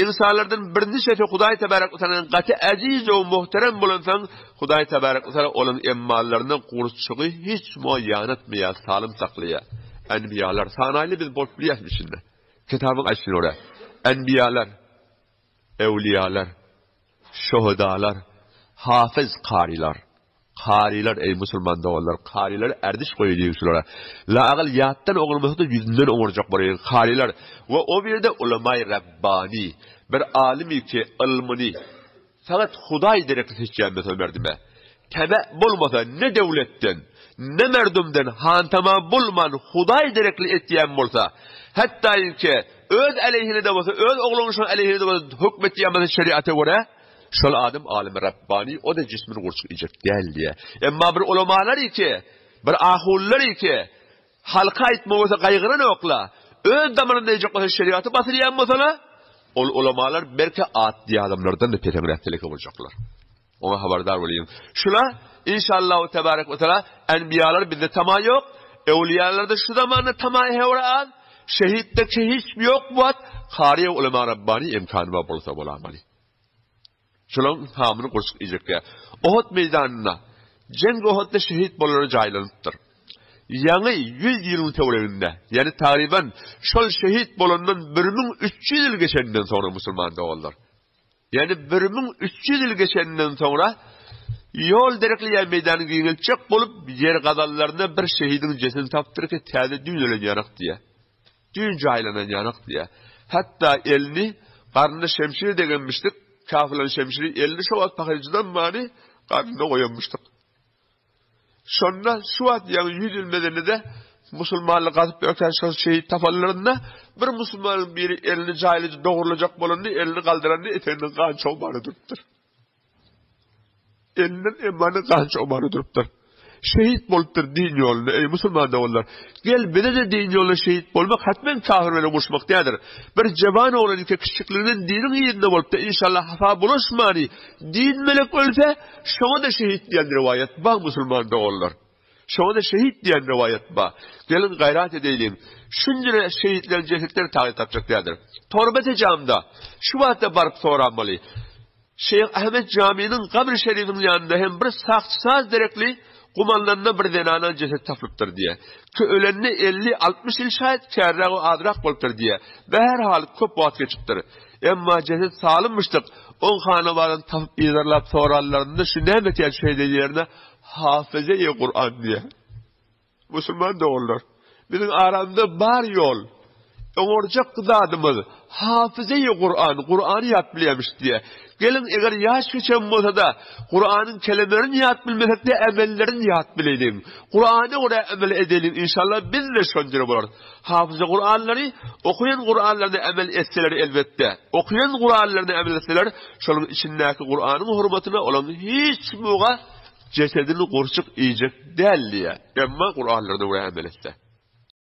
insanlardan birinci sefer Hudaý tebarek we taala gaty aziz we muhterem bolansaň, Hudaý tebarek we taala olan emmallarynyň gurçugy hiç moýan etmeýär, salym saklaýar. Enbiyalar sanaýly biz bolup bilýärmişinde. Kitabyň açyny ora. Enbiyalar, evliyalar, şuhadalar, hafiz qarilar. Qariler ey musulman dawallar, qariler erdiş goýulyşlara. La agal ýatdan ogulmasda yüzünden oňurjak bolar. Qariler we o birde ulama-i rabbani, bir alimi ki ilmini fakat Hudaý direkli seçýän meselelerdi. Tebe bolmasa ne dewletden, ne merdumdan hantama bulman Hudaý direkli etýän bolsa, hatta ki öz aleyhine de bolsa, öz oglunyň aleyhine de bolsa hukmetýän şeriata göre şol adam alim rabbani o da cismini gurçuk ijek değil diye. Emma bir ulamalar ki, bir ahullar ki halka etme olsa gaygıran okla, öz damarında ijek olsa şeriatı batırıyan mesela, ol ulamalar belki at diye adamlardan da petemrettelik olacaklar. Ona haberdar olayım. Şula inşallah tebarek ve teala enbiyalar bizde tamam yok, evliyalarda şu zamanında tamam hevra şehitte hiç yok bu at, kariye ulama rabbani imkanı bolsa bolamalı. Şolong hamını gurçuk ijekkä. Uhud meydanına, jeng Uhudda şehit bolary jaýlanypdyr. Ýa-ni 100 ýyl töwereginde, ýani tariban şol şehit bolandan 1300 ýyl geçenden sonra musulman dawallar. Ýani 1300 ýyl geçenden sonra ýol derekli ýa meýdany giňilçek bolup ýer gadallaryna bir şehidin jesini tapdyr ki täze düýnelen ýanak diýe. Düýn jaýlanan ýanak diýe. Hatda elini garnynda şemşir degenmişdik. Kafirlerin şemşiri elini şu at pakayıcıdan mani karnına koyulmuştuk. Sonra şu at yani 100 yıl medenide Musulmanlık atıp öten şehit tafallarında bir Musulmanın biri elini cahilici doğrulacak bolanını elini kaldıranını eteğinin kan çoğmanı duruptur. Elinin emanı kan çoğmanı duruptur. Şehit bolupdur din yolunu ey Musulman dawallar. Gel bene de din yoluna şehit bolmak hatmen kafirlere koşmak diýerdir. Bir jeban olan ike kiçikliginden dinin ýerinde bolup da inşallah hafa bulaşmany. Din melek ölse şoňa da şehit diýen rivayet ba Musulman dawallar. Şoňa da şehit diýen rivayet ba. Gelin gayrat edeýin. Şunjara şehitlerin cesetleri taýip tapjak diýerdir. Torbete jamda şu wagtda baryp soranmaly. Şeyh Ahmet Camii'nin kabr şerifinin yanında hem bir sağçısaz derekli kumanlarına bir denanan ceset tapılıptır diye. Ki ölenini 50-60 yıl şayet kerrağı adrak boluptır diye. Ve her hal köp vaat geçiptir. Emma ceset salınmıştık. On hanavarın tapıp izarlap sorarlarında şu nemet yer şeylerine hafıze-i Kur'an diye. Müslüman da olur. Bizim aramda bar yol. Oňurjak gıdadymyz hafıze-i Kur'an, Kur'an'ı yat bilýärmiş diye. Gelin eger ýaş geçen bolsa da Kur'anyň kelimelerini yat bilmesek de emellerini yat bilelim. Kur'an'a göre emel edelim inşallah biz de şonjary bolar. Hafıze Kur'anlary okuyan Kur'anlaryna emel etseler elbette. Okuyan Kur'anlaryna emel etseler şonuň içindäki Kur'anyň hurmatyna olan hiç muga cesedini gurçuk ijek däl diye. Emma Kur'anlaryna göre emel etse.